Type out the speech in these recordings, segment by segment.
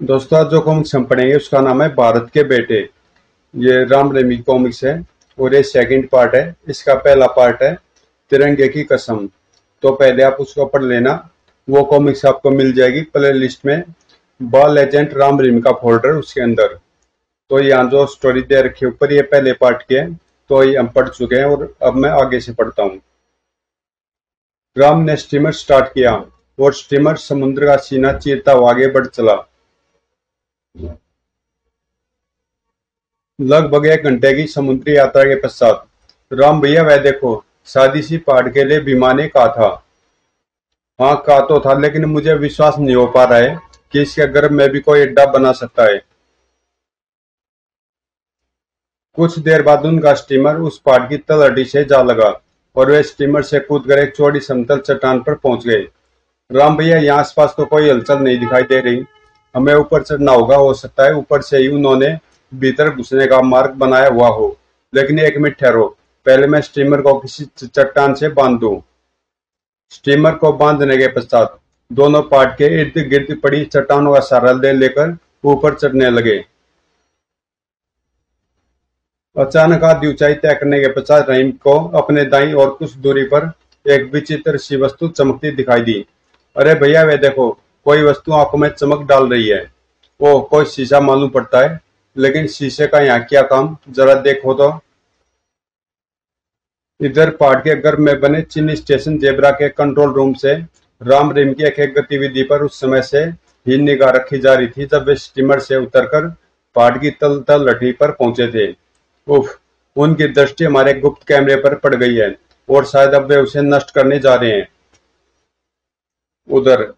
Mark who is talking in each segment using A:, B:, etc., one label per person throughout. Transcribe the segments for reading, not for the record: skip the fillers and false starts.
A: दोस्तों आज जो कॉमिक्स हम पढ़ेंगे उसका नाम है भारत के बेटे। ये राम रेमी कॉमिक्स है और ये सेकंड पार्ट है। इसका पहला पार्ट है तिरंगे की कसम। तो पहले आप उसको पढ़ लेना। वो कॉमिक्स आपको मिल जाएगी प्ले लिस्ट में, बाल एजेंट राम रेमी का फोल्डर उसके अंदर। तो यहाँ जो स्टोरी दे रखी है ऊपर, ये पहले पार्ट की है। तो ये हम पढ़ चुके हैं और अब मैं आगे से पढ़ता हूँ। राम ने स्टीमर स्टार्ट किया और स्टीमर समुद्र का सीना चीरता हुआ आगे बढ़ चला। लगभग 1 घंटे की समुद्री यात्रा के पश्चात राम भैया वह देखो, शादी सी पहाड़ के लिए बीमा ने कहा था। हाँ कहा तो था, लेकिन मुझे विश्वास नहीं हो पा रहा है कि इसके गर्भ में भी कोई अड्डा बना सकता है। कुछ देर बाद उनका स्टीमर उस पहाड़ की तलहटी से जा लगा और वे स्टीमर से कूदकर एक चौड़ी समतल चट्टान पर पहुंच गए। राम भैया यहाँ आसपास तो कोई हलचल नहीं दिखाई दे रही, हमें ऊपर चढ़ना होगा। हो सकता है ऊपर से ही उन्होंने भीतर घुसने का मार्ग बनाया हुआ हो। लेकिन एक मिनट ठहरो, पहले मैं स्टीमर को किसी चट्टान से बांध दूं। स्टीमर को बांधने के पश्चात दोनों पहाड़ के इर्द गिर्द पड़ी चट्टानों का सहारा ले लेकर ऊपर चढ़ने लगे। अचानक आधी ऊंचाई तय करने के पश्चात रहीम को अपने दाईं और कुछ दूरी पर एक विचित्र सी वस्तु चमकती दिखाई दी। अरे भैया वे देखो, कोई वस्तु आंखों में चमक डाल रही है। ओह, कोई शीशा मालूम पड़ता है, लेकिन शीशे का यहाँ क्या काम, जरा देखो तो। इधर पहाड़ के गर्भ में बने चीनी स्टेशन जेब्रा के कंट्रोल रूम से राम रहीम की एक गतिविधि पर उस समय से ही निगाह रखी जा रही थी जब वे स्टीमर से उतरकर पहाड़ की तल तल लठी पर पहुंचे थे। उफ, उनकी दृष्टि हमारे गुप्त कैमरे पर पड़ गई है और शायद अब वे उसे नष्ट करने जा रहे हैं। उधर,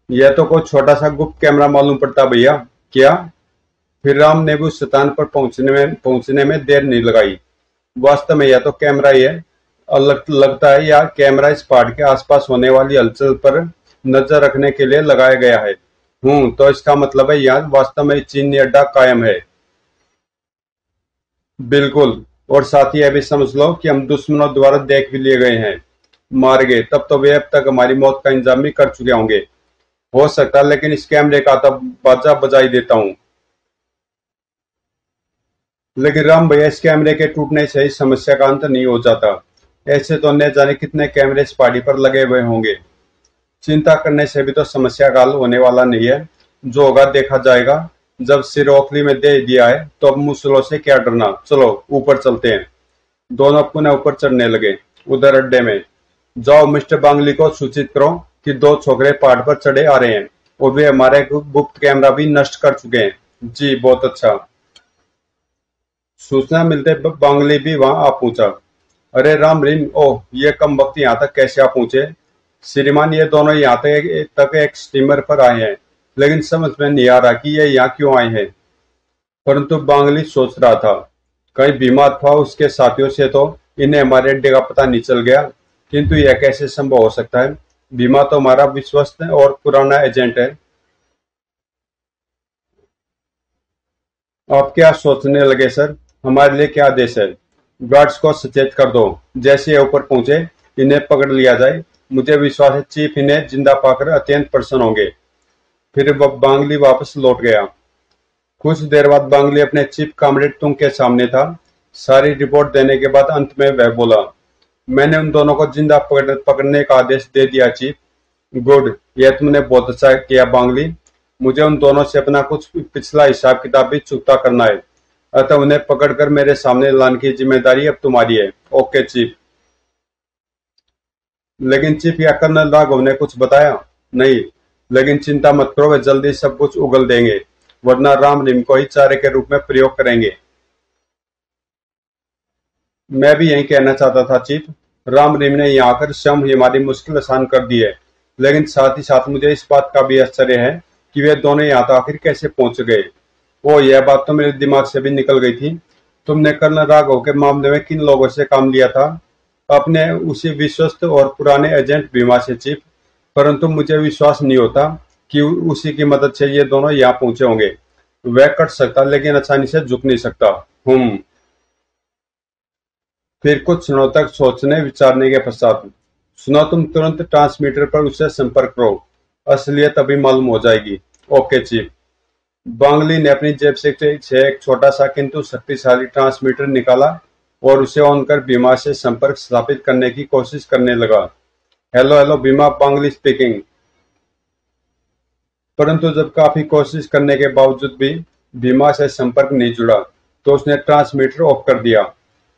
A: यह तो कोई छोटा सा गुप्त कैमरा मालूम पड़ता भैया। क्या? फिर राम ने भी उस स्थान पर पहुंचने में देर नहीं लगाई। वास्तव में यह तो कैमरा ही है। लगता है यह कैमरा इस पहाड़ के आसपास होने वाली हलचल पर नजर रखने के लिए लगाया गया है। तो इसका मतलब है यहाँ वास्तव में चीनी अड्डा कायम है। बिल्कुल। और साथ ही यह भी समझ लो कि हम दुश्मनों द्वारा देख भी लिए गए हैं, मार गए। तब तो वे अब तक हमारी मौत का इंतजाम भी कर चुके होंगे। हो सकता है, लेकिन इस कैमरे का तो बाजा बजा ही देता हूँ। लेकिन राम भैया, इस कैमरे के टूटने से इस समस्या का अंत नहीं हो जाता। ऐसे तो न जाने कितने कैमरे इस पहाड़ी पर लगे हुए होंगे। चिंता करने से भी तो समस्या का हल होने वाला नहीं है। जो होगा देखा जाएगा। जब सिर ओखली में दे दिया है तो अब मुसलों से क्या डरना। चलो ऊपर चलते हैं। दोनों पुनः ऊपर चढ़ने लगे। उधर अड्डे में, जाओ मिस्टर बांगली को सूचित करो कि 2 छोकरे पहाड़ पर चढ़े आ रहे हैं और वे हमारे गुप्त कैमरा भी नष्ट कर चुके हैं। जी बहुत अच्छा। सूचना मिलते बांगली भी वहां आ पहुंचा। अरे राम रहीम, ओह ये कम वक्त यहाँ तक कैसे आ पहुंचे? श्रीमान, ये दोनों यहाँ तक एक स्टीमर पर आए हैं, लेकिन समझ में नहीं आ रहा कि ये यहाँ क्यों आए हैं। परंतु बांगली सोच रहा था, कहीं भीमा अथवा उसके साथियों से तो इन्हें हमारे अड्डे का पता नहीं चल गया। किंतु यह कैसे संभव हो सकता है? भीमा तो हमारा विश्वस्त और पुराना एजेंट है। आप क्या सोचने लगे सर? हमारे लिए क्या आदेश है? गार्ड्स को सचेत कर दो, जैसे ये ऊपर पहुंचे इन्हें पकड़ लिया जाए। मुझे विश्वास है चीफ इन्हें जिंदा पाकर अत्यंत प्रसन्न होंगे। फिर बांगली वापस लौट गया। कुछ देर बाद बांगली अपने चीफ कॉमरेड तुंग के सामने था। सारी रिपोर्ट देने के बाद अंत में वह बोला, मैंने उन दोनों को जिंदा पकड़ने का आदेश दे दिया चीफ। गुड, यह तुमने बहुत अच्छा किया बांगली। मुझे उन दोनों से अपना कुछ पिछला हिसाब किताब भी चुकता करना है, अतः उन्हें पकड़कर मेरे सामने लाने की जिम्मेदारी अब तुम्हारी है। Okay chief. लेकिन चीफ, या कर्नल राघव ने कुछ बताया? नहीं, लेकिन चिंता मत करो, वे जल्दी सब कुछ उगल देंगे, वरना राम रिम को ही चारे के रूप में प्रयोग करेंगे। मैं भी यही कहना चाहता था चीफ। राम रिम ने यहाँ आकर स्वयं ही हमारी मुश्किल आसान कर दी है, लेकिन साथ ही साथ मुझे इस बात का भी आश्चर्य है कि वे दोनों यहाँ तक आखिर कैसे पहुंच गए। ओ, यह बात तो मेरे दिमाग से भी निकल गई थी। तुमने कर्नल राघव के मामले में किन लोगों से काम लिया था? अपने उसी विश्वस्त और पुराने एजेंट भीमा से चीफ। परंतु मुझे विश्वास नहीं होता कि उसी की मदद से ये दोनों यहाँ पहुंचे होंगे। वह कट सकता, लेकिन आसानी से झुक नहीं सकता। फिर कुछ क्षणों तक सोचने विचारने के पश्चात, सुनो, तुम तुरंत ट्रांसमीटर पर उससे संपर्क करो। असलियत अभी मालूम हो जाएगी। Okay chief. बांगली ने अपनी जेब से एक छोटा सा किंतु शक्तिशाली ट्रांसमीटर निकाला और उसे ऑन कर बीमा से संपर्क स्थापित करने की कोशिश करने लगा। हेलो हेलो बीमा, बांगली स्पीकिंग। परंतु जब काफी कोशिश करने के बावजूद भी बीमा से संपर्क नहीं जुड़ा तो उसने ट्रांसमीटर ऑफ कर दिया।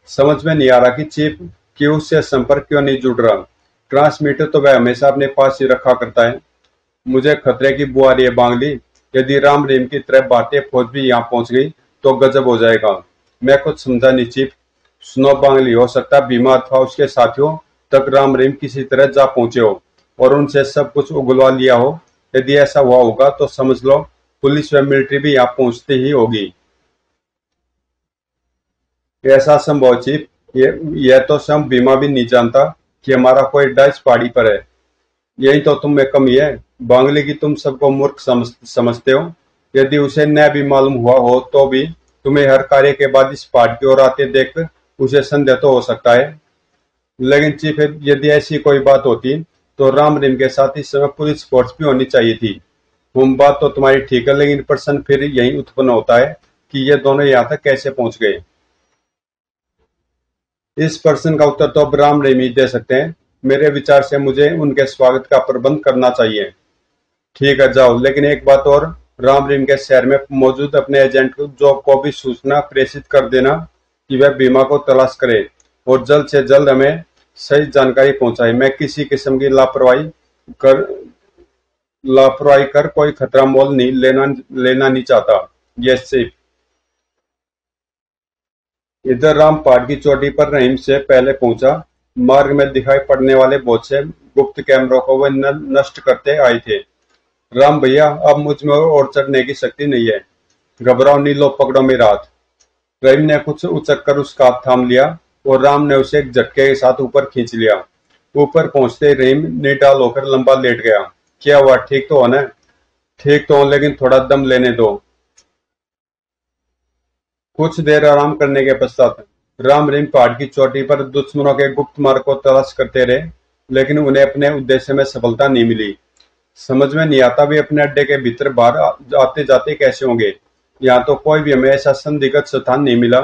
A: समझ में नहीं आ रहा कि चीफ कि उससे संपर्क क्यों नहीं जुड़ रहा। ट्रांसमीटर तो वह हमेशा अपने पास ही रखा करता है। मुझे खतरे की बुआ रही है बांगली। यदि राम रहीम की तरह भारतीय फौज भी यहाँ पहुंच गई तो गजब हो जाएगा। मैं कुछ समझा नहीं चीफ। सुनो बांगली, हो सकता है बीमा अथवा उसके साथियों तक राम रहीम किसी तरह जा पहुंचे हो और उनसे सब कुछ उगलवा लिया हो। यदि ऐसा हुआ होगा तो समझ लो पुलिस व मिलिट्री भी यहाँ पहुंचती ही होगी। ऐसा संभव चीफ। यह तो स्वयं बीमा भी नहीं जानता कि हमारा कोई अड्डा इस पहाड़ी पर है। यही तो तुम में कमी है बांग्ली की, तुम सबको मूर्ख समझते हो। यदि उसे न भी मालूम हुआ हो तो भी तुम्हें हर कार्य के बाद इस पहाड़ की ओर आते देख उसे संदेह तो हो सकता है। लेकिन चीफ, यदि ऐसी कोई बात होती तो राम रहीम के साथ इस समय पुलिस फोर्स भी होनी चाहिए थी। बात तो तुम्हारी ठीक है, लेकिन प्रश्न फिर यही उत्पन्न होता है कि ये दोनों यहाँ तक कैसे पहुंच गए। इस प्रश्न का उत्तर तो अब राम रहीम ही दे सकते हैं। मेरे विचार से मुझे उनके स्वागत का प्रबंध करना चाहिए। ठीक है, जाओ। लेकिन एक बात और, राम रहीम के शहर में मौजूद अपने एजेंट को भी सूचना प्रेषित कर देना कि वह बीमा को तलाश करे और जल्द से जल्द हमें सही जानकारी पहुंचाए। मैं किसी किस्म की कर लापरवाही कर कोई खतरा मोल नहीं लेना नहीं चाहता। Yes chief. इधर राम पहाड़ की चोटी पर रहीम से पहले पहुंचा। मार्ग में दिखाई पड़ने वाले बहुत से गुप्त कैमरों को वह नष्ट करते आए थे। राम भैया, अब मुझ में और चढ़ने की शक्ति नहीं है। घबराओ नहीं, लो पकड़ो मेरा हाथ। रहीम ने कुछ उचक कर उसका हाथ थाम लिया और राम ने उसे एक झटके के साथ ऊपर खींच लिया। ऊपर पहुंचते ही रहीम निडाल होकर लंबा लेट गया। क्या हुआ, ठीक तो हो ना? ठीक तो हो, लेकिन थोड़ा दम लेने दो। कुछ देर आराम करने के पश्चात राम रहीम पहाड़ की चोटी पर दुश्मनों के गुप्त मार्ग को तलाश करते रहे, लेकिन उन्हें अपने उद्देश्य में सफलता नहीं मिली। समझ में नहीं आता वे अपने अड्डे के भीतर बाहर आते जाते कैसे होंगे। यहाँ तो कोई भी हमें ऐसा संदिग्ध स्थान नहीं मिला।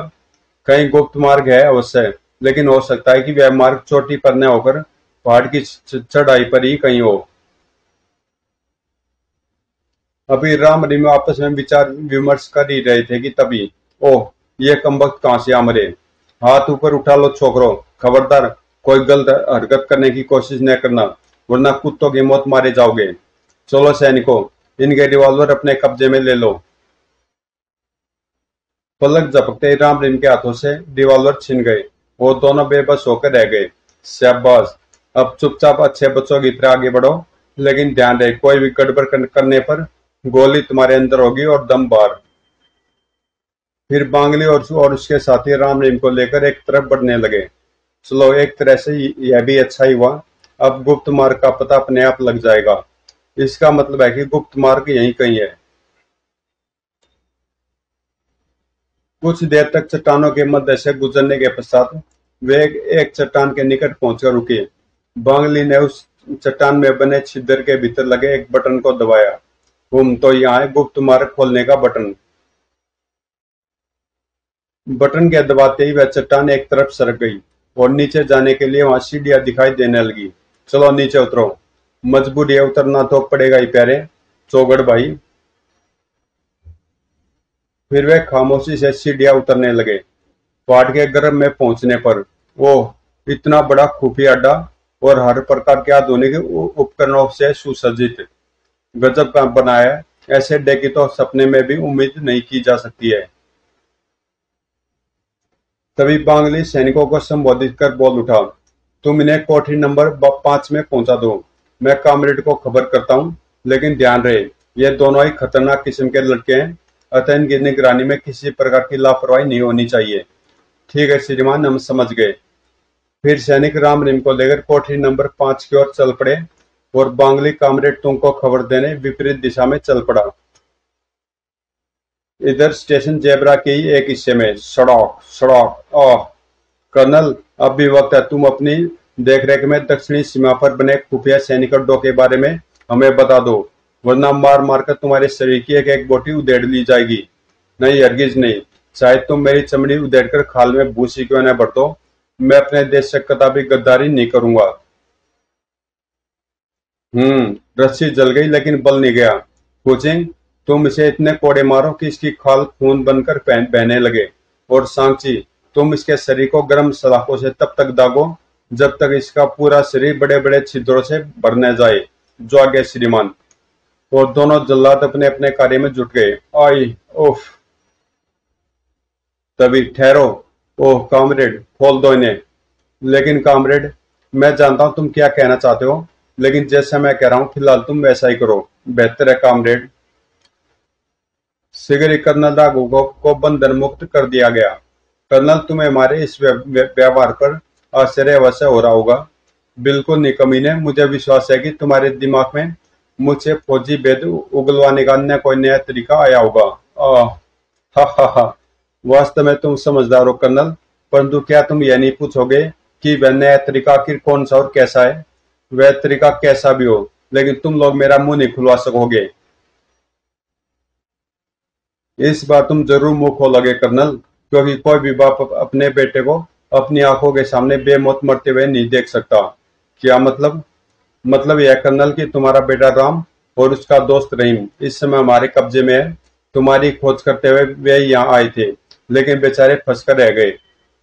A: कहीं गुप्त मार्ग है अवश्य, लेकिन हो सकता है कि वह मार्ग चोटी पर न होकर पहाड़ की चढ़ाई पर ही कहीं हो। अभी राम रहीम आपस में विचार विमर्श कर ही रहे थे कि तभी, ओह, ये कमबख्त कहाँ से आ मरे। हाथ ऊपर उठा लो छोकरो, खबरदार कोई गलत हरकत करने की कोशिश न करना, वरना कुत्तों की मौत मारे जाओगे। चलो सैनिकों, इनके रिवॉल्वर अपने कब्जे में ले लो। पलक झपकते ही राम रहीम के हाथों से रिवॉल्वर छिन गए। वो दोनों बेबस होकर रह गए। शाबाश, अब चुपचाप अच्छे बच्चों की तरह आगे बढ़ो, लेकिन ध्यान रहे कोई भी गड़बड़ करने पर गोली तुम्हारे अंदर होगी और दम बाहर। फिर बांगली और उसके साथी राम रहीम को लेकर एक तरफ बढ़ने लगे। चलो, एक तरह से यह भी अच्छा ही हुआ। अब गुप्त मार्ग का पता अपने आप लग जाएगा। इसका मतलब है कि गुप्त मार्ग यहीं कहीं है। कुछ देर तक चट्टानों के मध्य से गुजरने के पश्चात वे एक चट्टान के निकट पहुंचकर रुके। बांगली ने उस चट्टान में बने छिद्र के भीतर लगे एक बटन को दबाया। तो यहाँ है गुप्त मार्ग खोलने का बटन। बटन के दबाते ही वह चट्टान एक तरफ सरक गई और नीचे जाने के लिए वहां सीढ़ियां दिखाई देने लगी। चलो नीचे उतरो, मजबूरी है, उतरना तो पड़ेगा ही प्यारे चौगड़ भाई। फिर वे खामोशी से सीढ़ियां उतरने लगे। पहाड़ के गर्भ में पहुंचने पर, ओह, इतना बड़ा खुफिया अड्डा और हर प्रकार के आधुनिक उपकरणों से सुसज्जित। गजब का बनाया है। ऐसे अड्डे की तो सपने में भी उम्मीद नहीं की जा सकती है। तभी बांग्ली सैनिकों को संबोधित कर बोल उठा, तुम इन्हें कोठरी नंबर 5 में पहुंचा दो। मैं कामरेड को खबर करता हूँ, लेकिन ध्यान रहे ये दोनों ही खतरनाक किस्म के लड़के हैं, अतः इनकी निगरानी में किसी प्रकार की लापरवाही नहीं होनी चाहिए। ठीक है श्रीमान, हम समझ गए। फिर सैनिक राम रहीम को लेकर कोठरी नंबर 5 की ओर चल पड़े और बांग्ली कामरेड तुमको खबर देने विपरीत दिशा में चल पड़ा। इधर स्टेशन जेबरा के ही एक हिस्से में सड़क सड़क ओह कर्नल, अब भी वक्त है। तुम अपनी देखरेख में दक्षिणी सीमा पर बने खुफिया सैनिक अड्डों के बारे में हमें बता दो। वरना मार मार कर तुम्हारे शरीर की एक एक बोटी उधेड़ ली जाएगी। नहीं, हरगिज नहीं। चाहे तुम मेरी चमड़ी उधेड़ कर खाल में भूसी क्यों न भर दो, मैं अपने देश से कदापि गद्दारी नहीं करूंगा। रस्सी जल गई लेकिन बल नहीं गया। कोचिंग, तुम इसे इतने कोड़े मारो कि इसकी खाल खून बनकर बहने लगे। और सांची, तुम इसके शरीर को गर्म सलाखों से तब तक दागो जब तक इसका पूरा शरीर बड़े बड़े छिद्रों से भर न जाए। जो आगे श्रीमान। और दोनों जल्लाद अपने अपने कार्य में जुट गए। आई ओफ। तभी ठहरो। ओह कामरेड, खोल दो इन्हें। लेकिन कामरेड, मैं जानता हूं तुम क्या कहना चाहते हो, लेकिन जैसा मैं कह रहा हूं फिलहाल तुम वैसा ही करो। बेहतर है कामरेड। शीघ्र ही कर्नल राघव को बंधन मुक्त कर दिया गया। कर्नल, तुम्हें हमारे इस व्यवहार पर आश्चर्य अवश्य हो रहा होगा। बिल्कुल नहीं कमीने, मुझे विश्वास है कि तुम्हारे दिमाग में मुझसे फौजी भेद उगलवाने का अन्य कोई नया तरीका आया होगा। आह, हा हा हा। वास्तव में तुम समझदार हो कर्नल, परंतु क्या तुम यह नहीं पूछोगे कि वह नया तरीका आखिर कौन सा और कैसा है? वह तरीका कैसा भी हो, लेकिन तुम लोग मेरा मुंह नहीं खुलवा सकोगे। इस बार तुम जरूर मुंह खोलोगे कर्नल, क्योंकि कोई भी बाप अपने बेटे को अपनी आंखों के सामने बेमौत मरते हुए नहीं देख सकता। क्या मतलब? मतलब यह कर्नल कि तुम्हारा बेटा राम और उसका दोस्त रहीम इस समय हमारे कब्जे में है। तुम्हारी खोज करते हुए वे यहाँ आए थे, लेकिन बेचारे फंस कर रह गए।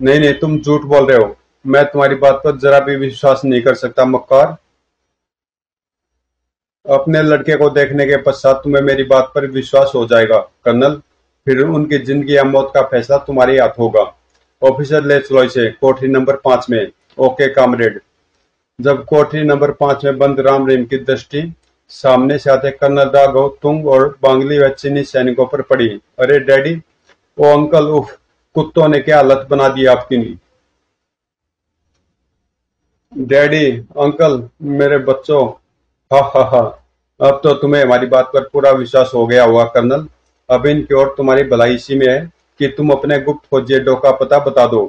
A: नहीं नहीं, तुम झूठ बोल रहे हो। मैं तुम्हारी बात पर जरा भी विश्वास नहीं कर सकता मक्कार। अपने लड़के को देखने के पश्चात तुम्हें मेरी बात पर विश्वास हो जाएगा कर्नल। फिर उनकी जिंदगी या मौत का फैसला तुम्हारे हाथ होगा। ऑफिसर, ले चलो इसे कोठरी नंबर 5 में। Okay comrade. जब कोठरी नंबर 5 में बंद राम रहीम की दृष्टि सामने से आते कर्नल राघव तुंग और बांग्ली व चीनी सैनिकों पर पड़ी। अरे डैडी, ओ अंकल, उफ, कुत्तों ने क्या हालत बना दी आपकी। डैडी, अंकल, मेरे बच्चों। हा हा हा। अब तो तुम्हें हमारी बात पर पूरा विश्वास हो गया होगा कर्नल। अब इनकी और तुम्हारी भलाई इसी में है कि तुम अपने गुप्त खोजी अड्डों का पता बता दो।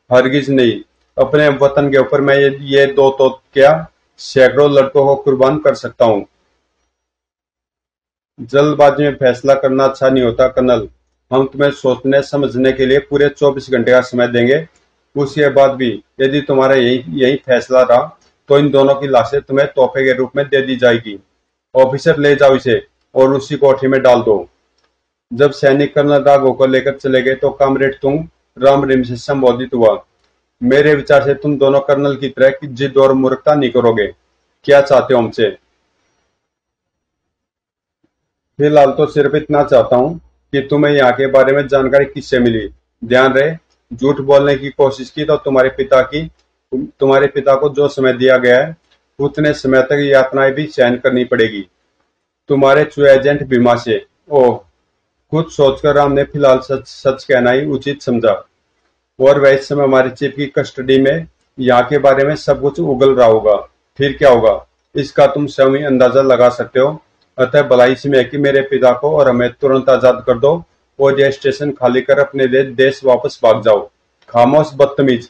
A: हरगिज नहीं। अपने वतन के ऊपर मैं ये दो तो क्या, सैकड़ों लड़कों को कुर्बान कर सकता हूँ। जल्दबाजी में फैसला करना अच्छा नहीं होता कर्नल। हम तुम्हें सोचने समझने के लिए पूरे 24 घंटे का समय देंगे। उसके बाद भी यदि तुम्हारा यही यही फैसला रहा तो इन दोनों की लाशें तुम्हें तोहफे के रूप में दे दी जाएगी। ऑफिसर, ले जाओ इसे और उसी कोठरी में डाल दो। जब सैनिक कर्नल राघव को लेकर चले गए तो कामरेड तुंग राम रहीम से संबोधित हुआ। मेरे विचार से तुम दोनों कर्नल की तरह की जिद और मूर्खता नहीं करोगे। क्या चाहते हो हमसे? फिलहाल तो सिर्फ इतना चाहता हूँ कि तुम्हें यहाँ के बारे में जानकारी किससे मिली। ध्यान रहे, झूठ बोलने की कोशिश की तो तुम्हारे पिता को जो समय दिया गया है उतने समय तक यातनाएं भी सहन करनी पड़ेगी। तुम्हारे चुए एजेंट भीमा से। ओह। खुद सोचकर राम ने फिलहाल सच सच कहना ही उचित समझा। और वह इस समय हमारे चीफ की कस्टडी में यहाँ के बारे में सब कुछ उगल रहा होगा। फिर क्या होगा इसका तुम स्वयं ही अंदाजा लगा सकते हो। अतः भलाई इसमें है कि मेरे पिता को और हमें तुरंत आजाद कर दो और यह स्टेशन खाली कर अपने देश वापस भाग जाओ। खामोश बदतमीज।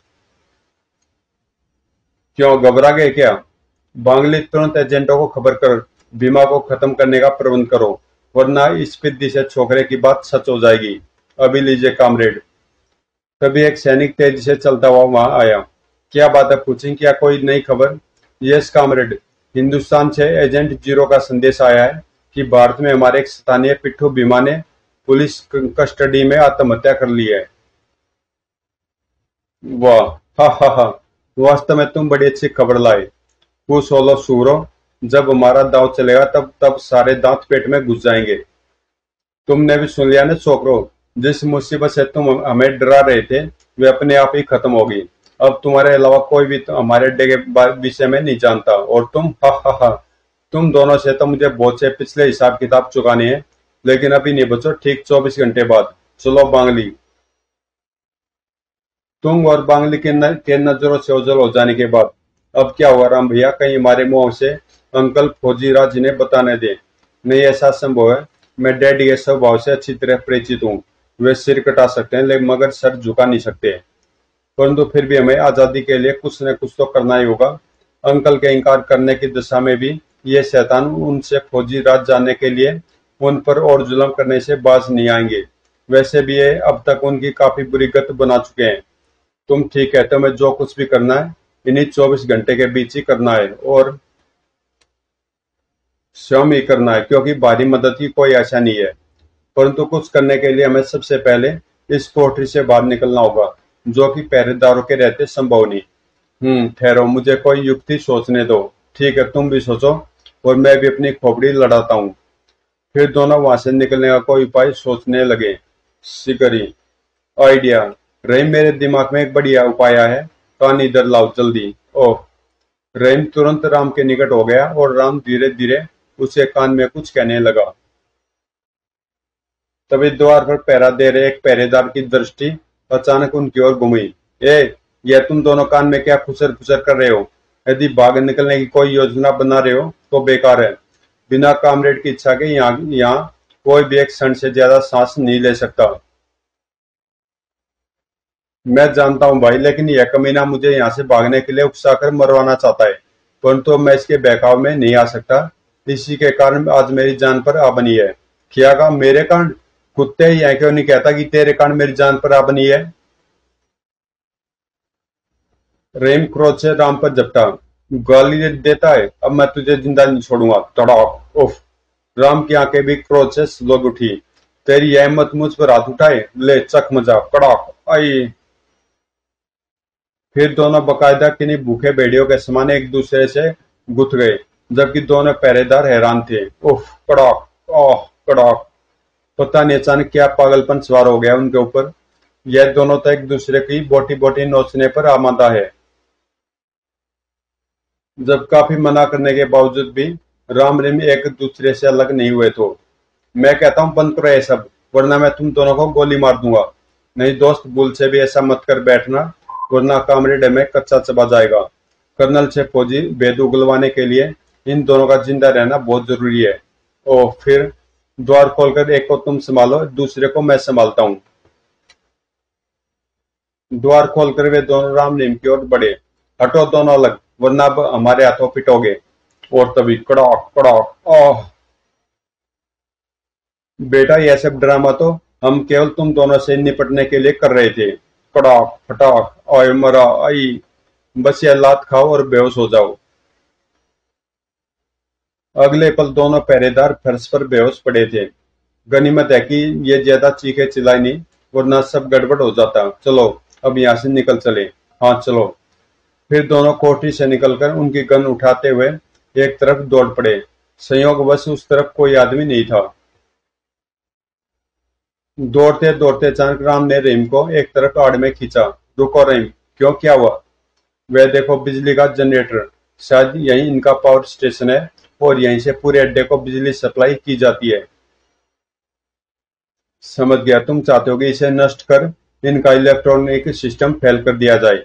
A: क्यों, घबरा गए क्या? बांग्ली, तुरंत एजेंटों को खबर कर बीमा को खत्म करने का प्रबंध करो, वरना इस पिद्दी से छोकरे की बात सच हो जाएगी। अभी लीजिए कामरेड। तभी एक सैनिक तेजी से चलता हुआ वहां आया। क्या बात है पूछें, क्या कोई नई खबर? यस कामरेड, हिंदुस्तान से एजेंट जीरो का संदेश आया है कि भारत में हमारे एक स्थानीय पिट्ठू बीमा ने पुलिस कस्टडी में आत्महत्या कर ली है। वाह, हा हा हा। वास्तव में तुम बड़ी अच्छी खबर लाए। खुश हो लो सूरो। जब हमारा दांव चलेगा तब तब सारे दांत पेट में घुस जाएंगे। तुमने भी सुन लिया ना छोकरो, जिस मुसीबत से तुम हमें डरा रहे थे वे अपने आप ही खत्म होगी। अब तुम्हारे अलावा कोई भी हमारे अड्डे के विषय में नहीं जानता। और तुम, हा हा हा। तुम दोनों से तो मुझे बहुत से पिछले हिसाब किताब चुकाने हैं, लेकिन अभी नहीं बचो। ठीक 24 घंटे बाद चलो बांग्ली। तुम और बांग्ली के नजरों से ओझल हो जाने के बाद अब क्या हुआ राम भैया? कहीं हमारे मुंह से अंकल फौजीराज जिन्हें बताने दे। नहीं, ऐसा संभव है। मैं डैडी के स्वभाव से अच्छी तरह परिचित हूँ। वे सिर कटा सकते हैं लेकिन मगर सर झुका नहीं सकते। परंतु फिर भी हमें आजादी के लिए कुछ न कुछ तो करना ही होगा। अंकल के इनकार करने की दशा में भी ये शैतान उनसे फौजी राज जानने के लिए उन पर और जुल्म करने से बाज नहीं आएंगे। वैसे भी ये अब तक उनकी काफी बुरी गत बना चुके हैं। तुम ठीक कहते हो, मैं जो कुछ भी करना है इन्हीं 24 घंटे के बीच ही करना है और स्वयं ही करना है, क्योंकि बाहरी मदद की कोई आशा नहीं है। परंतु कुछ करने के लिए हमें सबसे पहले इस कोठरी से बाहर निकलना होगा, जो कि पहरेदारों के रहते संभव नहीं। ठहरो, मुझे कोई युक्ति सोचने दो। ठीक है, तुम भी सोचो और मैं भी अपनी खोपड़ी लड़ाता हूँ। फिर दोनों वहां से निकलने का कोई उपाय सोचने लगे। शिकारी, आइडिया। रहीम, मेरे दिमाग में एक बढ़िया उपाय आया है, कान इधर लाओ जल्दी। ओह। रहीम तुरंत राम के निकट हो गया और राम धीरे धीरे उसके कान में कुछ कहने लगा। तभी द्वार पर पहरा दे रहे एक पहरेदार की दृष्टि अचानक उनकी ओर घूमी। यह तुम दोनों कान में क्या खुसर खुसर कर रहे हो? यदि भाग निकलने की कोई योजना बना रहे हो तो बेकार है। बिना कामरेड की इच्छा के यहाँ कोई भी एक क्षण से ज्यादा सांस नहीं ले सकता। मैं जानता हूँ भाई, लेकिन यह कमीना मुझे यहाँ से भागने के लिए उकसाकर मरवाना चाहता है, परंतु मैं इसके बहकाव में नहीं आ सकता। इसी के कारण आज मेरी जान पर आ बनी है। क्या कहा? मेरे कारण? कुत्ते, यह क्यों नहीं कहता कि तेरे कारण मेरी जान पर आ बनी है? रेम क्रोध से राम पर झपटा। गाली देता है? अब मैं तुझे जिंदा नहीं छोड़ूंगा। तड़ाक। उफ। राम की आंखें भी क्रोध से सुलग उठी। तेरी यह हिम्मत मुझ पर हाथ उठाए? ले चक मजा। कड़ाक। आई। फिर दोनों बकायदा किन्हीं भूखे भेड़ियों के समान एक दूसरे से गुथ गए, जबकि दोनों पहरेदार हैरान थे। उफ। कड़ाक। ओह। कड़ाक। पता नहीं अचानक क्या पागलपन सवार हो गया उनके ऊपर। यह दोनों तो एक दूसरे की बोटी बोटी नोचने पर आमादा है। जब काफी मना करने के बावजूद भी राम रहीम एक दूसरे से अलग नहीं हुए तो मैं कहता हूँ बंद करो ये सब, वरना मैं तुम दोनों को गोली मार दूंगा। नहीं दोस्त, भूल से भी ऐसा मत कर बैठना, वरना कामरेड में कच्चा चबा जाएगा। कर्नल से फौजी भेद उगलवाने के लिए इन दोनों का जिंदा रहना बहुत जरूरी है। ओह। फिर द्वार खोलकर एक को तुम संभालो, दूसरे को मैं संभालता हूँ। द्वार खोलकर वे दोनों राम रहीम की ओर बढ़े। हटो दोनों अलग, वरना अब हमारे हाथों पिटोगे। और तभी कड़ाक कड़ाक। ओह। बेटा, यह सब ड्रामा तो हम केवल तुम दोनों से निपटने के लिए कर रहे थे। कड़ाक फटाक। ओए मरा। आई। बस यह लात खाओ और बेहोश हो जाओ। अगले पल दोनों पहरेदार फर्श पर बेहोश पड़े थे। गनीमत है कि ये ज्यादा चीखे चिल्लाए नहीं, वरना सब गड़बड़ हो जाता। चलो अब यहाँ से निकल चले। हाँ चलो। फिर दोनों कोठरी से निकलकर उनकी गन उठाते हुए एक तरफ दौड़ पड़े। संयोगवश उस तरफ कोई आदमी नहीं था। दौड़ते दौड़ते अचानक राम ने रहीम को एक तरफ आड़ में खींचा। रुको रहीम। क्यों, क्या हुआ? वह देखो, बिजली का जनरेटर। शायद यही इनका पावर स्टेशन है और यहीं से पूरे अड्डे को बिजली सप्लाई की जाती है। समझ गया, तुम चाहते हो कि इसे नष्ट कर इनका इलेक्ट्रॉनिक सिस्टम फेल कर दिया जाए।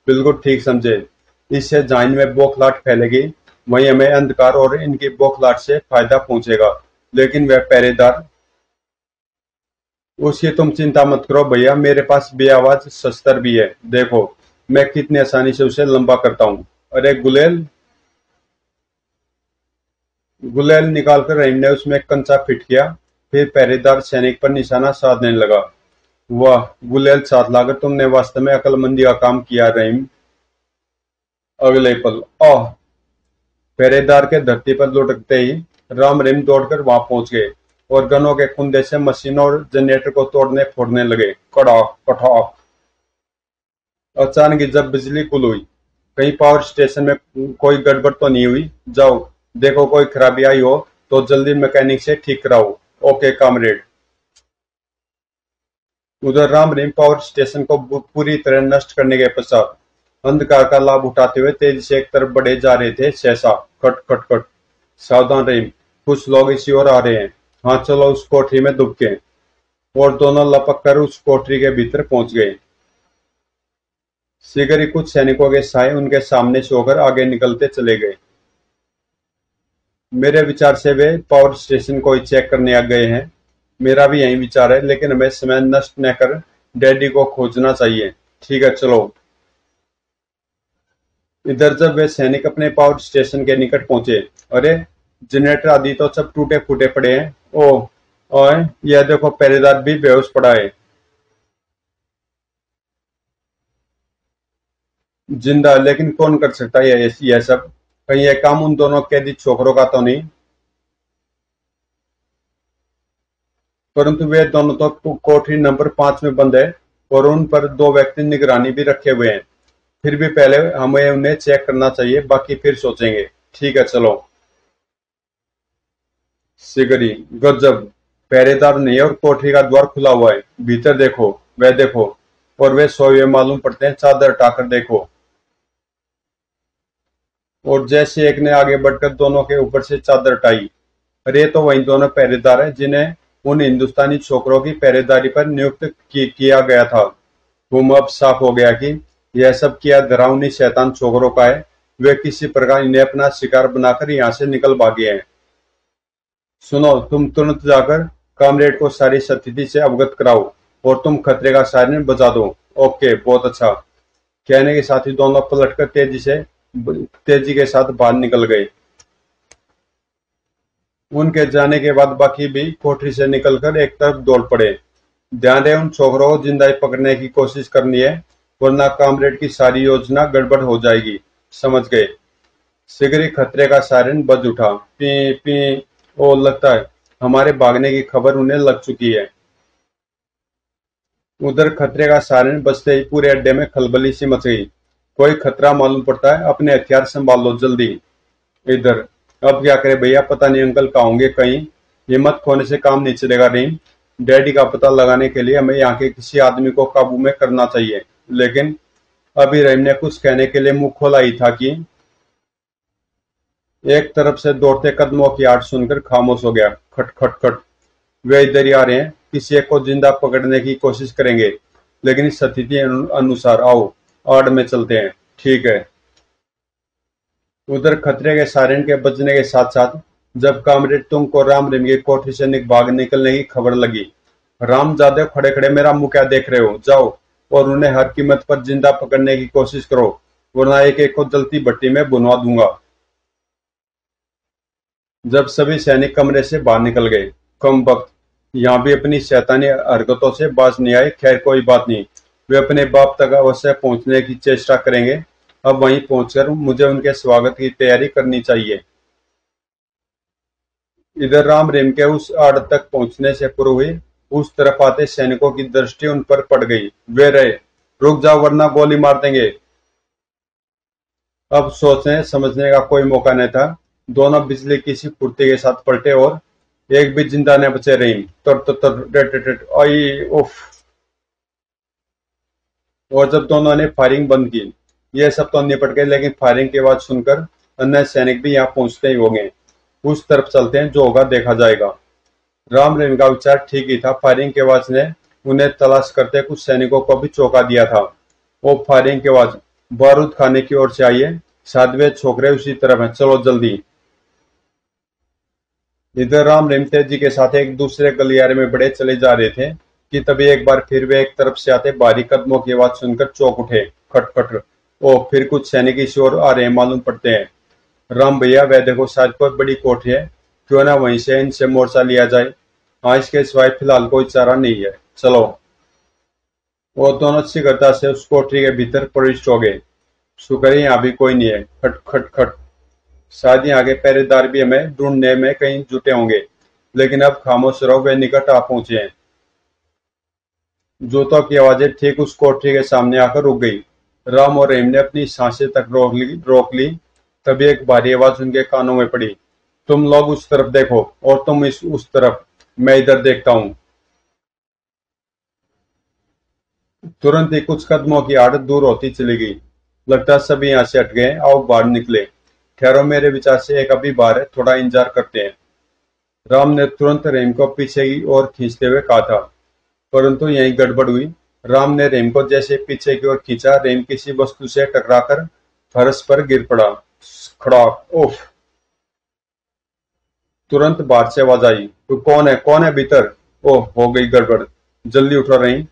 A: बिल्कुल ठीक समझे। इससे जहां इनमें बौखलाहट फैलेगी, वहीं हमें अंधकार और इनकी बौखलाहट से फायदा पहुंचेगा। लेकिन वह पहरेदार, उसकी तुम चिंता मत करो भैया, मेरे पास बेआवाज शस्त्र भी है। देखो मैं कितनी आसानी से उसे लंबा करता हूँ। अरे गुलेल। गुलेल निकालकर रहीम ने उसमें कंचा फिट किया, फिर पहरेदार सैनिक पर निशाना साधने लगा। वाह गुलेल साथ लाकर तुमने वास्तव में अक्लमंदी का काम किया रहीम। अगले पल आह। पहरेदार के धरती पर लुढ़कते ही राम रहीम दौड़कर वहां पहुंच गए और गनों के खुंदे से मशीनों और जनरेटर को तोड़ने फोड़ने लगे। कड़ाक पटाक। अचानक ही जब बिजली गुल हुई, कहीं पावर स्टेशन में कोई गड़बड़ तो नहीं हुई? जाओ देखो, कोई खराबी आई हो तो जल्दी मैकेनिक से ठीक कराओ। Okay comrade. उधर राम रहीम पावर स्टेशन को पूरी तरह नष्ट करने के पश्चात अंधकार का लाभ उठाते हुए तेजी से एक तरफ बढ़े जा रहे थे। सहसा कट कट कट। सावधान रहीम, कुछ लोग इसी ओर आ रहे हैं। हाँ चलो उस कोठरी में दुबके। और दोनों लपक कर उस कोठरी के भीतर पहुंच गए। शीघ्र ही कुछ सैनिकों के साए उनके सामने से होकर आगे निकलते चले गए। मेरे विचार से वे पावर स्टेशन को ही चेक करने आ गए हैं। मेरा भी यही विचार है, लेकिन हमें समय नष्ट न कर डैडी को खोजना चाहिए। ठीक है चलो। इधर जब वे सैनिक अपने पावर स्टेशन के निकट पहुंचे, अरे जनरेटर आदि तो सब टूटे फूटे पड़े हैं। ओह, और यह देखो पहरेदार भी बेहोश पड़ा है। जिंदा, लेकिन कौन कर सकता है यह सब? कहीं यह काम उन दोनों कैदी छोकरों का तो नहीं? परंतु वे दोनों तो कोठरी नंबर 5 में बंद है और उन पर 2 व्यक्ति निगरानी भी रखे हुए हैं। फिर भी पहले हमें उन्हें चेक करना चाहिए, बाकी फिर सोचेंगे। ठीक है, चलो। सिगरी, गजब। पहरेदार नहीं है और कोठरी का द्वार खुला हुआ है। भीतर देखो, वह देखो। और वे सोए हुए मालूम पड़ते हैं। चादर हटाकर देखो। और जैसे एक ने आगे बढ़कर दोनों के ऊपर से चादर हटाई, अरे ये तो वही दोनों पहरेदार हैं जिन्हें उन हिंदुस्तानी छोकरों की पहरेदारी पर नियुक्त किया गया था। गुम अब साफ हो गया कि यह सब किया डरावनी शैतान छोकरों का है। वे किसी प्रकार इन्हें अपना शिकार बनाकर यहाँ से निकल भागे हैं। सुनो, तुम तुरंत जाकर कामरेड को सारी स्थिति से अवगत कराओ और तुम खतरे का सायरन बजा दो। ओके, बहुत अच्छा। कहने के साथ ही दोनों पलटकर तेजी के साथ बाहर निकल गए। उनके जाने के बाद बाकी भी कोठरी से निकलकर एक तरफ दौड़ पड़े। ध्यान रहे, उन छोकरों को जिंदा ही पकड़ने की कोशिश करनी है, वरना कामरेड की सारी योजना गड़बड़ हो जाएगी। समझ गए? सिगरी खतरे का सायरन बज उठा। P P. ओ, लगता है हमारे भागने की खबर उन्हें लग चुकी है। उधर खतरे का सायरन बजते ही पूरे अड्डे में खलबली सी मच गई। कोई खतरा मालूम पड़ता है, अपने हथियार संभाल लो जल्दी। इधर, अब क्या करे भैया, पता नहीं अंकल कहाँ होंगे। कहीं हिम्मत खोने से काम नहीं चलेगा। रहीम, डैडी का पता लगाने के लिए हमें यहाँ के किसी आदमी को काबू में करना चाहिए। लेकिन अभी रहीम ने कुछ कहने के लिए मुंह खोला ही था कि एक तरफ से दौड़ते कदमों की आवाज सुनकर खामोश हो गया। खट खट खट। वे इधर ही आ रहे हैं। किसी एक को जिंदा पकड़ने की कोशिश करेंगे, लेकिन इस स्थिति अनुसार आओ आड़ में चलते हैं। ठीक है। उधर खतरे के सायरन के बजने के साथ साथ जब कामरेड तुमको राम रहीम की कोठरी से भाग निकलने की खबर लगी, राम जादव खड़े खड़े मेरा मुंह क्या देख रहे हो? जाओ और उन्हें हर कीमत पर जिंदा पकड़ने की कोशिश करो, वरना एक एक को जलती भट्टी में भुनवा दूंगा। जब सभी सैनिक कमरे से बाहर निकल गए, कम वक्त यहाँ भी अपनी शैतानी हरकतों से बाज नहीं आए। खैर, कोई बात नहीं, वे अपने बाप तक अवश्य पहुंचने की चेष्टा करेंगे। अब वहीं पहुंचकर मुझे उनके स्वागत की तैयारी करनी चाहिए। इधर राम रहीम के उस आड़ तक पहुंचने से पूर्व ही उस तरफ आते सैनिकों की दृष्टि उन पर पड़ गई। वे रहे, रुक जाओ वरना गोली मार देंगे। अब सोचने समझने का कोई मौका नहीं था। दोनों बिजली की सी फुर्ती के साथ पलटे और एक भी जिंदा न बचे। रहीम तर तर तर टेट टेट टेट, आई उफ। और जब दोनों ने फायरिंग बंद की, ये सब तो निपट गए, लेकिन फायरिंग की आवाज सुनकर अन्य सैनिक भी यहाँ पहुंचते ही होंगे। उस तरफ चलते हैं, जो होगा देखा जाएगा। राम रहीम का विचार ठीक ही था। फायरिंग की आवाज ने उन्हें तलाश करते कुछ सैनिकों को भी चौंका दिया था। वो फायरिंग की आवाज बारूद खाने की ओर से आई है। शायद वे छोकरे उसी तरफ हैं। चलो जल्दी। इधर राम रहीम तेजी के साथ एक दूसरे गलियारे में बड़े चले जा रहे थे कि तभी एक बार फिर वे एक तरफ से आते भारी कदमों की आवाज सुनकर चौंक उठे। खटखट। ओ, फिर कुछ सैनिक इस ओर आ रहे हैं मालूम पड़ते हैं। राम भैया, वह देखो, शायद कोई बड़ी कोठी है। क्यों ना वहीं से इनसे मोर्चा लिया जाए। हाँ, इसके सिवाय फिलहाल कोई चारा नहीं है। चलो। वो दोनों शीघ्रता से उस कोठरी के भीतर प्रविष्ट हो गए। शुक्र है यहाँ भी कोई नहीं है। खट खट खट। शायद यहाँ के पहरेदार भी हमें ढूंढने में कहीं जुटे होंगे, लेकिन अब खामोश रहो, वे निकट आ पहुंचे हैं। जूतों की आवाजें ठीक उस कोठरी के सामने आकर रुक गई। राम और रहीम ने अपनी सांसें तक रोक ली। तभी एक भारी आवाज उनके कानों में पड़ी। तुम लोग उस तरफ देखो और तुम उस तरफ, मैं इधर देखता हूँ। तुरंत ही कुछ कदमों की आड़ दूर होती चली गई। लगता है सभी यहाँ से हट गए। आओ बाहर निकले। ठहरो, मेरे विचार से एक अभी बाहर है, थोड़ा इंतजार करते हैं। राम ने तुरंत रहीम को पीछे की ओर खींचते हुए कहा था, परंतु यही गड़बड़ हुई। राम ने रहीम को जैसे पीछे की ओर खींचा, रहीम किसी वस्तु से टकराकर फर्श पर गिर पड़ा। खड़ाक। उफ। तुरंत बाहर से आवाज आई, तो कौन है, कौन है भीतर? ओह, हो गई गड़बड़। जल्दी उठो रहीम।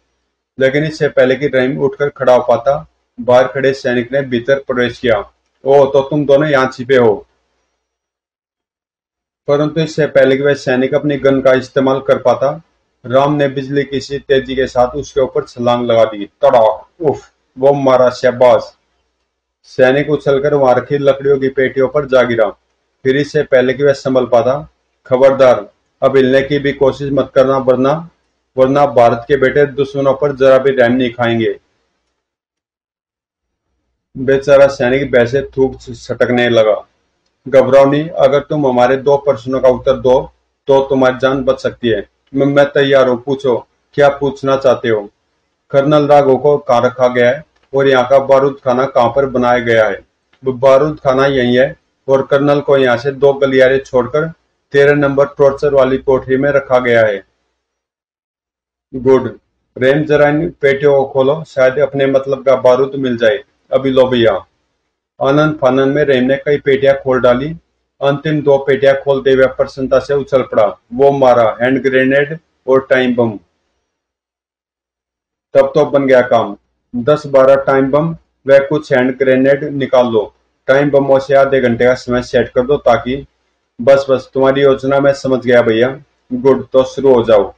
A: लेकिन इससे पहले कि रहीम उठकर खड़ा हो पाता, बाहर खड़े सैनिक ने भीतर प्रवेश किया। ओ तो तुम दोनों यहाँ छिपे हो। परंतु इससे पहले कि वह सैनिक अपनी गन का इस्तेमाल कर पाता, राम ने बिजली की सी तेजी के साथ उसके ऊपर छलांग लगा दी। तड़ाक! उफ! वो मारा, शाबाश! सैनिक उछलकर वहां रखी लकड़ियों की पेटियों पर जा गिरा। फिर इससे पहले कि वह संभल पाता, खबरदार, अब हिलने की भी कोशिश मत करना, वरना वरना भारत के बेटे दुश्मनों पर जरा भी रहम नहीं खाएंगे। बेचारा सैनिक वैसे थूक सटकने लगा। घबराओ नहीं, अगर तुम हमारे दो प्रश्नों का उत्तर दो तो तुम्हारी जान बच सकती है। मैं तैयार हूँ, पूछो, क्या पूछना चाहते हो? कर्नल राघव को कहाँ रखा गया है और यहाँ का बारूद खाना कहाँ पर बनाया गया है? बारूद खाना यही है और कर्नल को यहाँ से 2 गलियारे छोड़कर 13 नंबर टॉर्चर वाली कोठरी में रखा गया है। गुड। प्रेम, जरा इन पेटियों को खोलो, शायद अपने मतलब का बारूद मिल जाए। अभी लो भैया। आनंद फानन में रहीम ने कई पेटियां खोल डाली। अंतिम 2 पेटियां खोलते हुए प्रसन्नता से उछल पड़ा। वो मारा, हैंड ग्रेनेड और टाइम बम। तब तो बन गया काम। 10-12 टाइम बम व कुछ हैंड ग्रेनेड निकाल लो। टाइम बमों से आधे घंटे का समय सेट कर दो ताकि। बस बस, तुम्हारी योजना मैं समझ गया भैया। गुड, तो शुरू हो जाओ।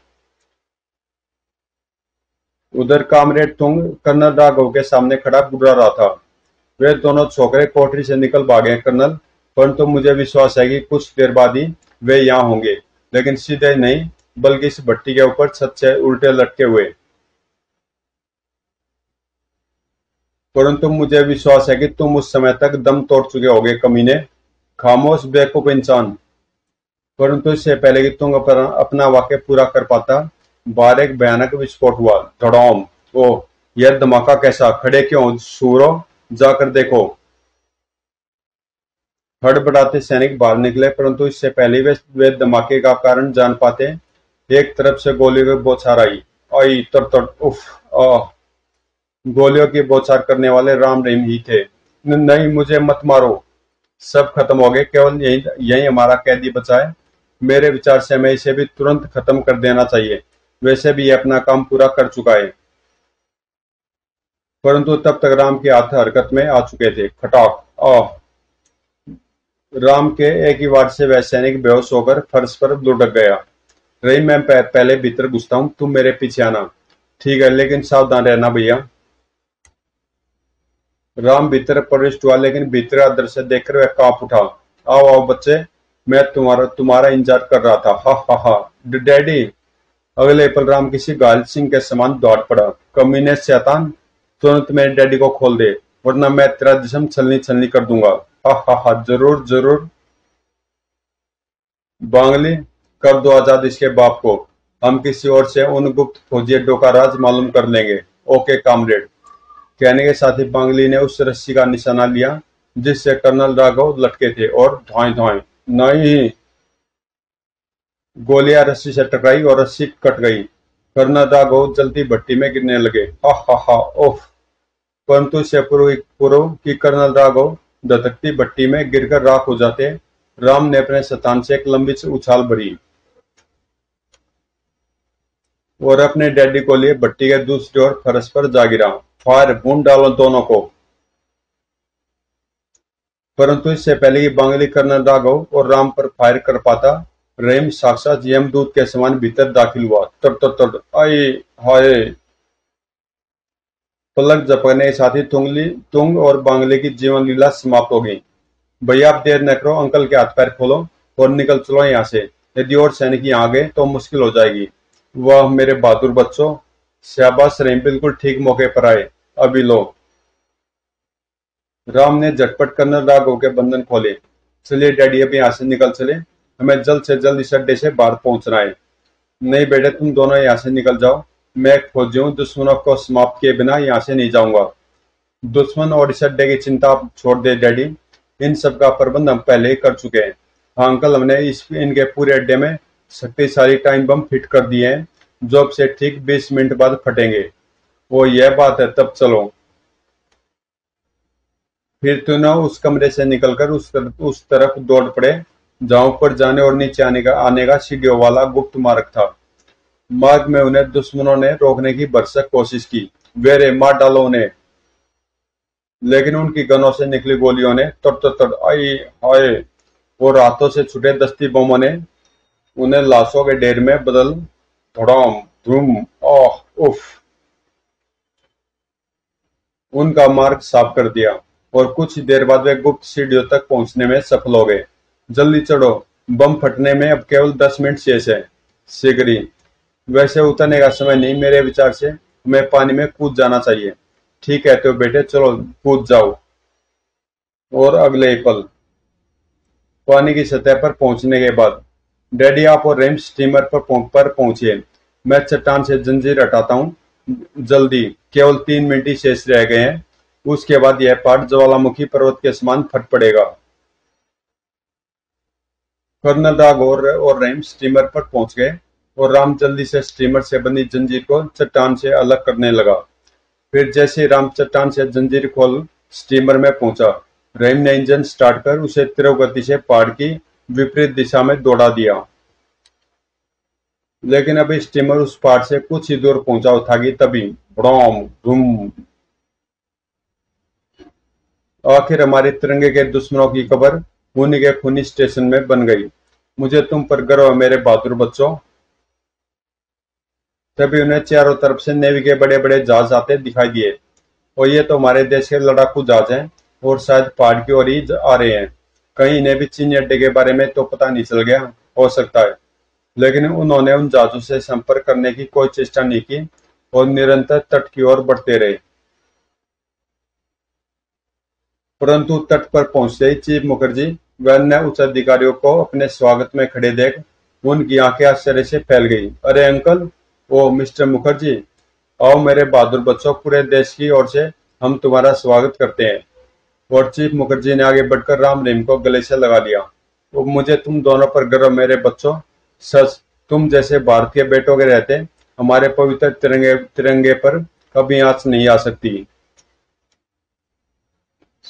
A: उधर कामरेड तुंग कर्नल राघव के सामने खड़ा गुर्रा रहा था। वे दोनों छोकरे कोठरी से निकल भागे कर्नल, परंतु मुझे विश्वास है कि कुछ देर बाद ही वे यहाँ होंगे, लेकिन सीधे नहीं, बल्कि इस भट्टी के ऊपर छत से उल्टे लटके हुए। परंतु मुझे विश्वास है कि तुम उस समय तक दम तोड़ चुके होगे, कमीने। खामोश बेवकूफ इंसान। परंतु इससे पहले कि तुम अपना वाक्य पूरा कर पाता, बाहर एक भयानक विस्फोट हुआ। धड़ाम! ओह, यह धमाका कैसा? खड़े क्यों, सूरो? जाकर देखो। हड़बड़ाते सैनिक बाहर निकले, परंतु इससे पहले वे धमाके का कारण जान पाते, एक तरफ से गोलियों की बौछार आई। आई तर तर, उफ! आह! गोलियों की बौछार करने वाले राम रहीम ही थे। नहीं, मुझे मत मारो। सब खत्म हो गए, केवल यही यही हमारा कैदी बचा है। मेरे विचार से हमें इसे भी तुरंत खत्म कर देना चाहिए। वैसे भी ये अपना काम पूरा कर चुका है। परंतु तब तक राम के हाथ हरकत में आ चुके थे। खटाक! आह! राम के एक ही वार से वह सैनिक बेहोश होकर फर्श पर लुढ़क गया। रही, मैं पहले भीतर घुसता हूँ, तुम मेरे पीछे आना। ठीक है, लेकिन सावधान रहना भैया। राम भीतर प्रविष्ट हुआ, लेकिन भीतर दृश्य देखकर वह कांप उठा। आओ आओ बच्चे, मैं तुम्हारा तुम्हारा इंतजार कर रहा था। हा हा हा। डैडी! अगले पल राम किसी घायल सिंह के समान दौड़ पड़ा। कमीने शैतान, तुरंत मेरे डैडी को खोल दे, वरना मैं तेरा जिस्म छलनी छलनी कर दूंगा। हा हा हा, जरूर जरूर। बांगली, कर दो आजाद इसके बाप को। हम किसी और से उन गुप्त फौजी अड्डों का राज मालूम कर लेंगे। Okay comrade. कहने के साथ ही बांगली ने उस रस्सी का निशाना लिया जिससे कर्नल राघव लटके थे और धौएं धौएं। नहीं! गोलियां रस्सी से टकराई और रस्सी कट गई। कर्नल राघव जलती भट्टी में गिरने लगे। हा हा हा! ओफ! परंतु इससे पूर्व कि कर्नल राघव धधकती भट्टी में गिरकर राख हो जाते, राम ने अपने स्थान से एक लंबी उछाल भरी और अपने डैडी को लिए भट्टी के दूसरी ओर फर्श पर जा गिरा। फायर! भून डालो दोनों को। परंतु इससे पहले कि बांगली कर्नल राघव और राम पर फायर कर पाता, रहीम साक्षात यमदूत के समान भीतर दाखिल हुआ। तर तर तर! आई हाय! पलक झपकने के साथ ही तुंग और बांगली की जीवन लीला समाप्त हो गई। भैया, आप देर न करो, अंकल के हाथ पैर खोलो और निकल चलो यहाँ से। यदि और सैनिक यहाँ आ गए तो मुश्किल हो जाएगी। वाह मेरे बहादुर बच्चों! शाबाश रहीम, बिल्कुल ठीक मौके पर आए। अभी लो। राम ने झटपट कर्नल राघव के बंधन खोले। चलिए डैडी, अब यहाँ से निकल चले। हमें जल्द से जल्द इस अड्डे से बाहर पहुंचना है। नहीं बेटे, तुम दोनों यहाँ से निकल जाओ। मैं एक फौजी हूँ, दुश्मनों को समाप्त किए बिना यहाँ से नहीं जाऊंगा। दुश्मन और इस अड्डे की चिंता आप छोड़ दे डैडी। इन सब का प्रबंध हम पहले ही कर चुके हैं। हाँ अंकल, हमने इनके पूरे अड्डे में शक्तिशाली टाइम बम फिट कर दिए हैं जो अब से ठीक 20 मिनट बाद फटेंगे। वो यह बात है, तब चलो। फिर तीनों उस कमरे से निकलकर उस तरफ दौड़ पड़े जहां ऊपर जाने और नीचे आने का सीढ़ियों वाला गुप्त मार्ग था। मार्ग में उन्हें दुश्मनों ने रोकने की भरसक कोशिश की। वेरे, मार डालो उन्हें। लेकिन उनकी गनों से निकली गोलियों ने तड़ तड़ तड़ आई हाय, और हाथों से छुटे दस्ती बमों ने उन्हें लाशों के ढेर में बदल धड़ाम धूम आह उफ उनका मार्ग साफ कर दिया, और कुछ ही देर बाद वे गुप्त सीढ़ियों तक पहुंचने में सफल हो गए। जल्दी चढ़ो, बम फटने में अब केवल 10 मिनट शेष है। सिगरी, वैसे उतरने का समय नहीं, मेरे विचार से हमें पानी में कूद जाना चाहिए। ठीक कहते हो बेटे, चलो कूद जाओ। और अगले ही पल पानी की सतह पर पहुंचने के बाद डैडी आप और रेम स्टीमर पर पहुंचे। मैं चट्टान से जंजीर हटाता हूँ। जल्दी, केवल 3 मिनट ही शेष रह गए हैं। उसके बाद यह पहाड़ ज्वालामुखी पर्वत के समान फट पड़ेगा। कर्नल राग और रहीम स्टीमर पर पहुंच गए, और राम जल्दी से स्टीमर से बंधी जंजीर को चट्टान से अलग करने लगा। फिर जैसे ही राम चट्टान से जंजीर खोल स्टीमर में पहुंचा, रहीम ने इंजन स्टार्ट कर उसे तीव्र गति से पहाड़ की विपरीत दिशा में दौड़ा दिया। लेकिन अभी स्टीमर उस पहाड़ से कुछ ही दूर पहुंचा था कि तभी भड़ाम धूम, आखिर हमारे तिरंगे के दुश्मनों की कब्र खूनी के खूनी स्टेशन में बन गई। मुझे तुम पर गर्व है मेरे बहादुर बच्चों। तभी उन्हें चारों तरफ से नेवी के बड़े बड़े जहाज आते दिखाई दिए, और ये तो हमारे देश के लड़ाकू जहाज हैं, और शायद पहाड़ की ओर ही आ रहे हैं। कहीं इन्हें भी चीनी अड्डे के बारे में तो पता नहीं चल गया हो सकता है। लेकिन उन्होंने उन जहाजों से संपर्क करने की कोई चेष्टा नहीं की, और निरंतर तट की ओर बढ़ते रहे। परंतु तट पर पहुंचते ही चीफ मुखर्जी व अन्य उच्च अधिकारियों को अपने स्वागत में खड़े देख उनकी आंखें आश्चर्य से फैल गई। अरे अंकल, ओ मिस्टर मुखर्जी, आओ मेरे बहादुर बच्चों, पूरे देश की ओर से हम तुम्हारा स्वागत करते हैं। और चीफ मुखर्जी ने आगे बढ़कर राम रहीम को गले से लगा लिया। तो मुझे तुम दोनों पर गर्व मेरे बच्चों। सच, तुम जैसे भारतीय बेटों के रहते हमारे पवित्र तिरंगे तिरंगे पर कभी आंच नहीं आ सकती।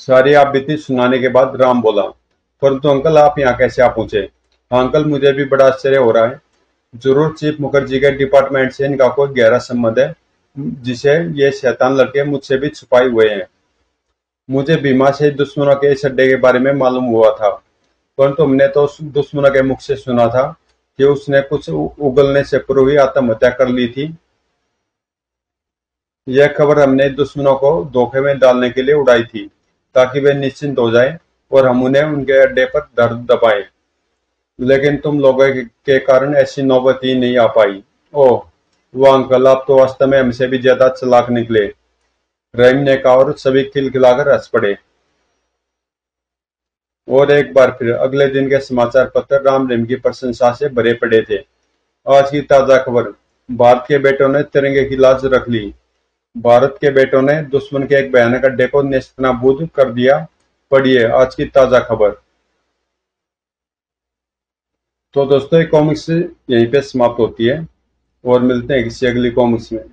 A: सारी आप बीती सुनाने के बाद राम बोला, परंतु अंकल आप यहाँ कैसे आ पहुंचे? हाँ अंकल, मुझे भी बड़ा आश्चर्य हो रहा है। जरूर चीफ मुखर्जी के डिपार्टमेंट से इनका कोई गहरा संबंध है, जिसे ये शैतान लड़के मुझसे भी छुपाए हुए हैं। मुझे भीमा से दुश्मनों के इस अड्डे के बारे में मालूम हुआ था, परंतु हमने तो उस दुश्मनों के मुख से सुना था कि उसने कुछ उगलने से पूर्व ही आत्महत्या कर ली थी। यह खबर हमने दुश्मनों को धोखे में डालने के लिए उड़ाई थी, ताकि वे निश्चिंत हो जाएं और हम उन्हें उनके अड्डे पर धर दबाएं। लेकिन तुम लोगों के कारण ऐसी नौबत ही नहीं आ पाई। ओह वो अंकल, आप तो वास्तव में हमसे भी ज्यादा चालाक निकले, रहीम ने कहा, और सभी खिलखिलाकर हंस पड़े। और एक बार फिर अगले दिन के समाचार पत्र राम रहीम की प्रशंसा से भरे पड़े थे। आज की ताजा खबर, भारत के बेटों ने तिरंगे की लाज रख ली। भारत के बेटों ने दुश्मन के एक भयानक अड्डे को नेस्तनाबूद कर दिया। पढ़िए आज की ताजा खबर। तो दोस्तों ये कॉमिक्स यहीं पे समाप्त होती है, और मिलते हैं किसी अगली कॉमिक्स में।